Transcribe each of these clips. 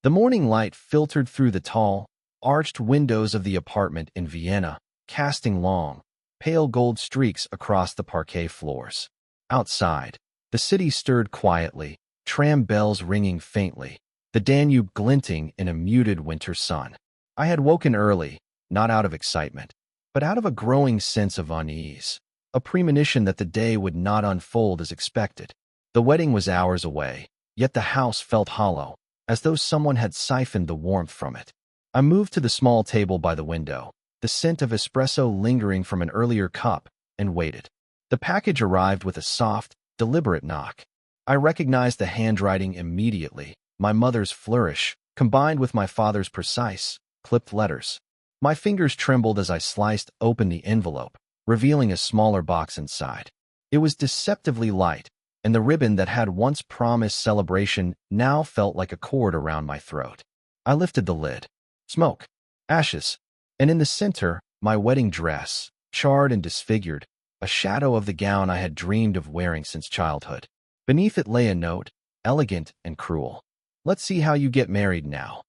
The morning light filtered through the tall, arched windows of the apartment in Vienna, casting long, pale gold streaks across the parquet floors. Outside, the city stirred quietly, tram bells ringing faintly, the Danube glinting in a muted winter sun. I had woken early, not out of excitement, but out of a growing sense of unease, a premonition that the day would not unfold as expected. The wedding was hours away, yet the house felt hollow, as though someone had siphoned the warmth from it. I moved to the small table by the window, the scent of espresso lingering from an earlier cup, and waited. The package arrived with a soft, deliberate knock. I recognized the handwriting immediately, my mother's flourish, combined with my father's precise, clipped letters. My fingers trembled as I sliced open the envelope, revealing a smaller box inside. It was deceptively light, and the ribbon that had once promised celebration now felt like a cord around my throat. I lifted the lid. Smoke, ashes, and in the center, my wedding dress, charred and disfigured, a shadow of the gown I had dreamed of wearing since childhood. Beneath it lay a note, elegant and cruel. "Let's see how you get married now."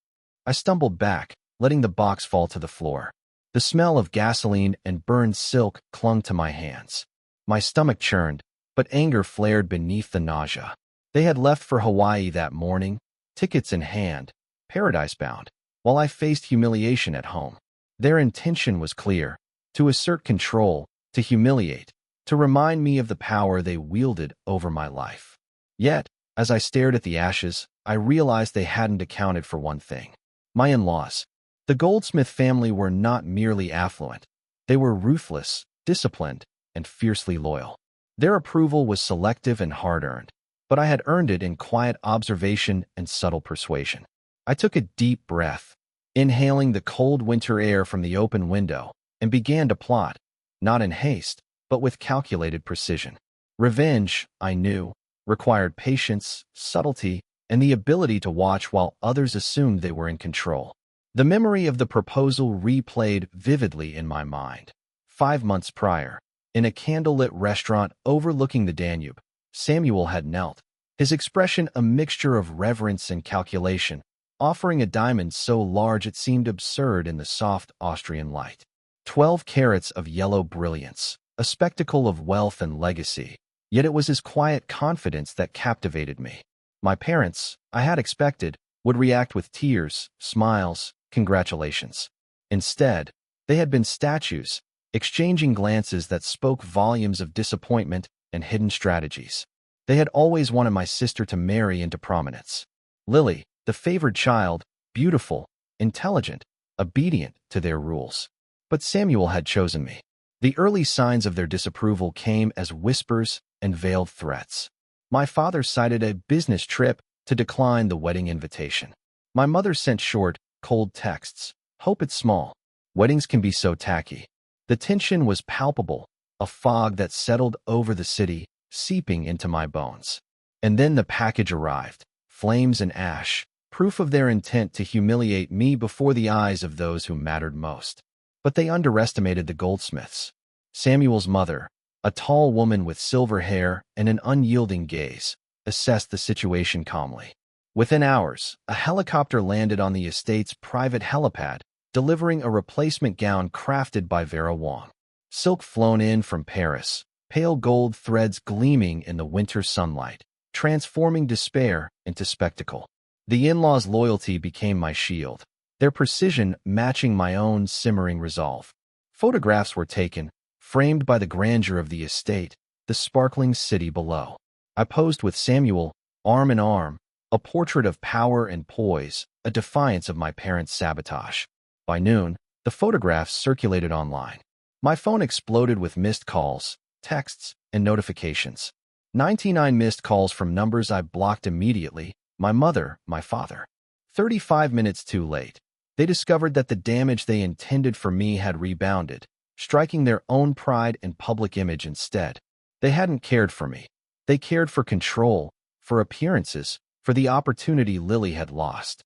I stumbled back, letting the box fall to the floor. The smell of gasoline and burned silk clung to my hands. My stomach churned, but anger flared beneath the nausea. They had left for Hawaii that morning, tickets in hand, paradise-bound, while I faced humiliation at home. Their intention was clear: to assert control, to humiliate, to remind me of the power they wielded over my life. Yet, as I stared at the ashes, I realized they hadn't accounted for one thing. My in-laws. The Goldsmith family were not merely affluent. They were ruthless, disciplined, and fiercely loyal. Their approval was selective and hard-earned, but I had earned it in quiet observation and subtle persuasion. I took a deep breath, inhaling the cold winter air from the open window, and began to plot, not in haste, but with calculated precision. Revenge, I knew, required patience, subtlety, and the ability to watch while others assumed they were in control. The memory of the proposal replayed vividly in my mind. 5 months prior, in a candlelit restaurant overlooking the Danube, Samuel had knelt, his expression a mixture of reverence and calculation, offering a diamond so large it seemed absurd in the soft Austrian light. 12 carats of yellow brilliance, a spectacle of wealth and legacy, yet it was his quiet confidence that captivated me. My parents, I had expected, would react with tears, smiles, congratulations. Instead, they had been statues, exchanging glances that spoke volumes of disappointment and hidden strategies. They had always wanted my sister to marry into prominence. Lily, the favored child, beautiful, intelligent, obedient to their rules. But Samuel had chosen me. The early signs of their disapproval came as whispers and veiled threats. My father cited a business trip to decline the wedding invitation. My mother sent short, cold texts. "Hope it's small. Weddings can be so tacky." The tension was palpable, a fog that settled over the city, seeping into my bones. And then the package arrived, flames and ash, proof of their intent to humiliate me before the eyes of those who mattered most. But they underestimated the Goldsmiths. Samuel's mother, a tall woman with silver hair and an unyielding gaze, assessed the situation calmly. Within hours, a helicopter landed on the estate's private helipad, delivering a replacement gown crafted by Vera Wong. Silk flown in from Paris, pale gold threads gleaming in the winter sunlight, transforming despair into spectacle. The in-laws' loyalty became my shield, their precision matching my own simmering resolve. Photographs were taken, framed by the grandeur of the estate, the sparkling city below. I posed with Samuel, arm in arm, a portrait of power and poise, a defiance of my parents' sabotage. By noon, the photographs circulated online. My phone exploded with missed calls, texts, and notifications. 99 missed calls from numbers I blocked immediately, my mother, my father. 35 minutes too late, they discovered that the damage they intended for me had rebounded, striking their own pride and public image instead. They hadn't cared for me. They cared for control, for appearances, for the opportunity Lily had lost.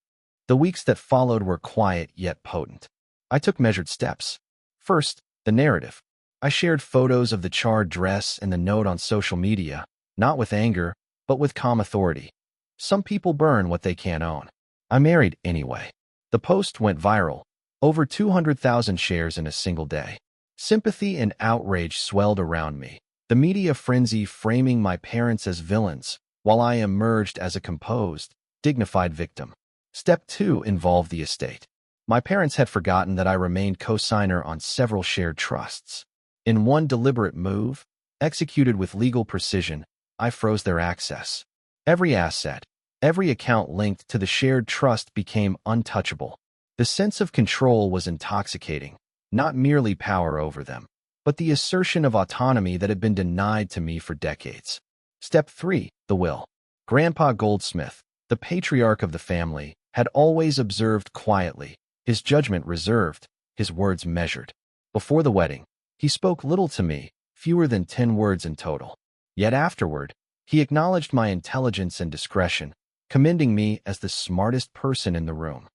The weeks that followed were quiet yet potent. I took measured steps. First, the narrative. I shared photos of the charred dress and the note on social media, not with anger, but with calm authority. Some people burn what they can't own. I married anyway. The post went viral. Over 200,000 shares in a single day. Sympathy and outrage swelled around me. The media frenzy framing my parents as villains, while I emerged as a composed, dignified victim. Step 2 involved the estate. My parents had forgotten that I remained co-signer on several shared trusts. In one deliberate move, executed with legal precision, I froze their access. Every asset, every account linked to the shared trust became untouchable. The sense of control was intoxicating, not merely power over them, but the assertion of autonomy that had been denied to me for decades. Step 3, the will. Grandpa Goldsmith, the patriarch of the family, had always observed quietly, his judgment reserved, his words measured. Before the wedding, he spoke little to me, fewer than 10 words in total. Yet afterward, he acknowledged my intelligence and discretion, commending me as the smartest person in the room.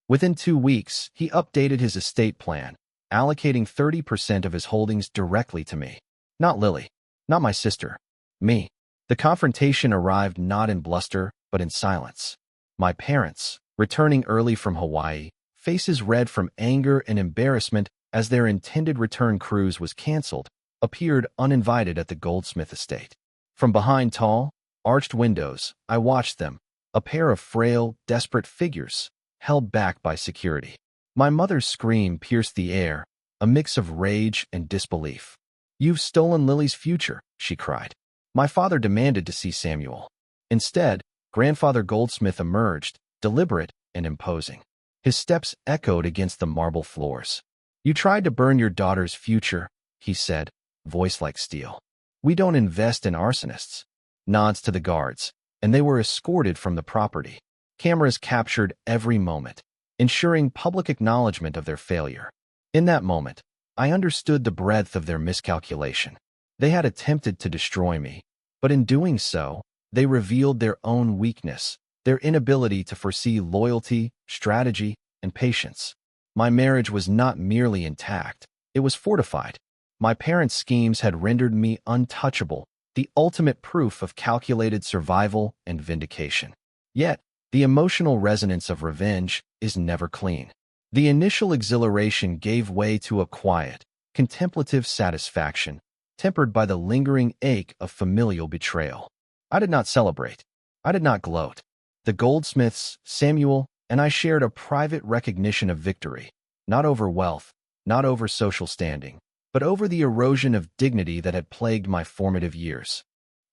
Within 2 weeks, he updated his estate plan, allocating 30% of his holdings directly to me. Not Lily, not my sister, me. The confrontation arrived not in bluster, but in silence. My parents, returning early from Hawaii, faces red from anger and embarrassment as their intended return cruise was canceled, appeared uninvited at the Goldsmith estate. From behind tall, arched windows, I watched them, a pair of frail, desperate figures, held back by security. My mother's scream pierced the air, a mix of rage and disbelief. "You've stolen Lily's future," she cried. My father demanded to see Samuel. Instead, Grandfather Goldsmith emerged, deliberate and imposing. His steps echoed against the marble floors. "You tried to burn your daughter's future," he said, voice like steel. "We don't invest in arsonists." Nods to the guards, and they were escorted from the property. Cameras captured every moment, ensuring public acknowledgement of their failure. In that moment, I understood the breadth of their miscalculation. They had attempted to destroy me, but in doing so, they revealed their own weakness, their inability to foresee loyalty, strategy, and patience. My marriage was not merely intact, it was fortified. My parents' schemes had rendered me untouchable, the ultimate proof of calculated survival and vindication. Yet, the emotional resonance of revenge is never clean. The initial exhilaration gave way to a quiet, contemplative satisfaction, tempered by the lingering ache of familial betrayal. I did not celebrate. I did not gloat. The Goldsmiths, Samuel, and I shared a private recognition of victory, not over wealth, not over social standing, but over the erosion of dignity that had plagued my formative years.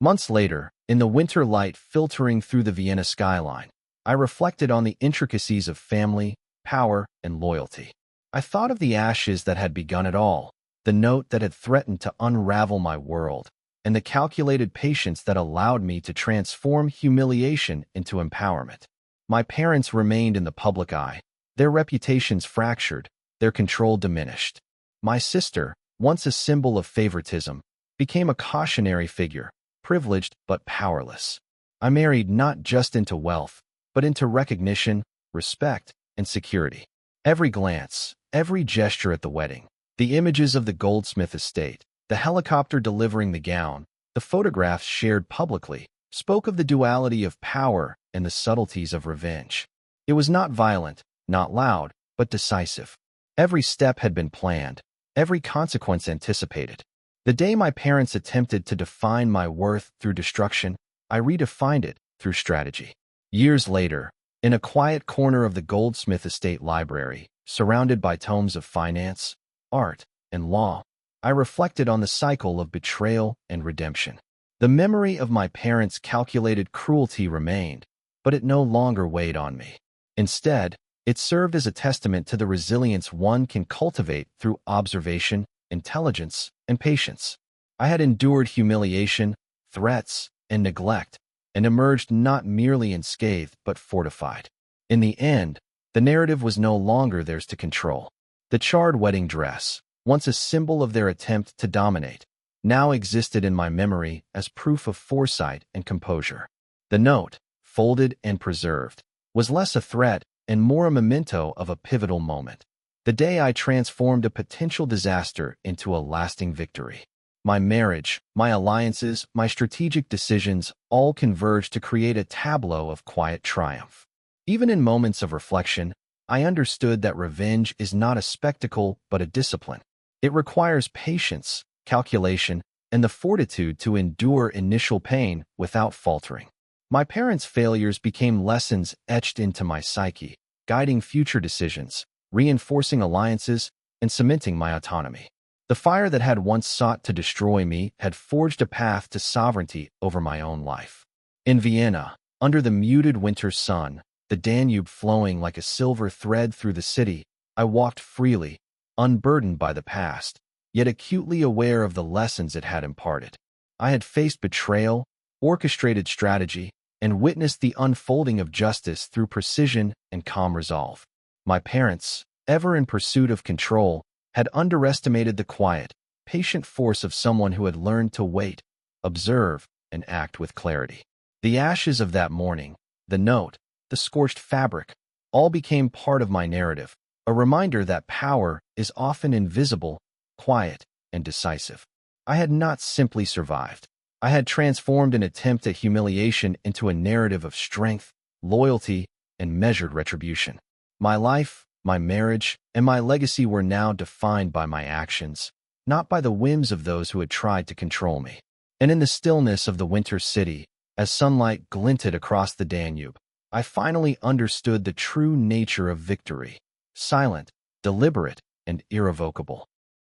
Months later, in the winter light filtering through the Vienna skyline, I reflected on the intricacies of family, power, and loyalty. I thought of the ashes that had begun it all, the note that had threatened to unravel my world, and the calculated patience that allowed me to transform humiliation into empowerment. My parents remained in the public eye, their reputations fractured, their control diminished. My sister, once a symbol of favoritism, became a cautionary figure, privileged but powerless. I married not just into wealth, but into recognition, respect, and security. Every glance, every gesture at the wedding, the images of the Goldsmith estate, the helicopter delivering the gown, the photographs shared publicly, spoke of the duality of power and the subtleties of revenge. It was not violent, not loud, but decisive. Every step had been planned, every consequence anticipated. The day my parents attempted to define my worth through destruction, I redefined it through strategy. Years later, in a quiet corner of the Goldsmith Estate Library, surrounded by tomes of finance, art, and law, I reflected on the cycle of betrayal and redemption. The memory of my parents' calculated cruelty remained, but it no longer weighed on me. Instead, it served as a testament to the resilience one can cultivate through observation, intelligence, and patience. I had endured humiliation, threats, and neglect, and emerged not merely unscathed but fortified. In the end, the narrative was no longer theirs to control. The charred wedding dress, once a symbol of their attempt to dominate, now existed in my memory as proof of foresight and composure. The note, folded and preserved, was less a threat and more a memento of a pivotal moment. The day I transformed a potential disaster into a lasting victory. My marriage, my alliances, my strategic decisions all converged to create a tableau of quiet triumph. Even in moments of reflection, I understood that revenge is not a spectacle but a discipline. It requires patience, calculation, and the fortitude to endure initial pain without faltering. My parents' failures became lessons etched into my psyche, guiding future decisions, reinforcing alliances, and cementing my autonomy. The fire that had once sought to destroy me had forged a path to sovereignty over my own life. In Vienna, under the muted winter sun, the Danube flowing like a silver thread through the city, I walked freely, unburdened by the past, yet acutely aware of the lessons it had imparted. I had faced betrayal, orchestrated strategy, and witnessed the unfolding of justice through precision and calm resolve. My parents, ever in pursuit of control, had underestimated the quiet, patient force of someone who had learned to wait, observe, and act with clarity. The ashes of that morning, the note, the scorched fabric, all became part of my narrative, a reminder that power is often invisible, quiet, and decisive. I had not simply survived. I had transformed an attempt at humiliation into a narrative of strength, loyalty, and measured retribution. My life, my marriage, and my legacy were now defined by my actions, not by the whims of those who had tried to control me. And in the stillness of the winter city, as sunlight glinted across the Danube, I finally understood the true nature of victory: silent, deliberate, and irrevocable.